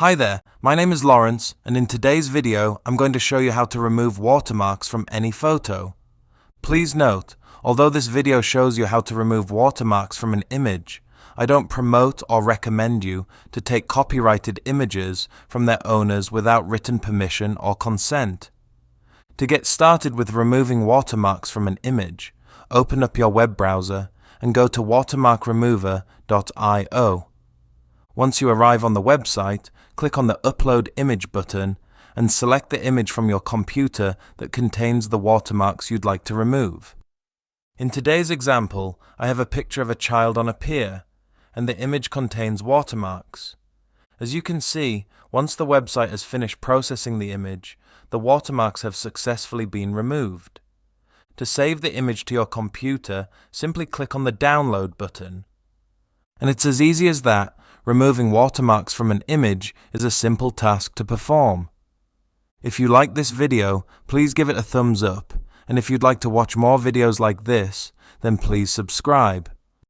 Hi there, my name is Lawrence, and in today's video I'm going to show you how to remove watermarks from any photo. Please note, although this video shows you how to remove watermarks from an image, I don't promote or recommend you to take copyrighted images from their owners without written permission or consent. To get started with removing watermarks from an image, open up your web browser and go to watermarkremover.io. Once you arrive on the website, click on the Upload Image button and select the image from your computer that contains the watermarks you'd like to remove. In today's example, I have a picture of a child on a pier, and the image contains watermarks. As you can see, once the website has finished processing the image, the watermarks have successfully been removed. To save the image to your computer, simply click on the Download button. And it's as easy as that. Removing watermarks from an image is a simple task to perform. If you like this video, please give it a thumbs up, and if you'd like to watch more videos like this, then please subscribe.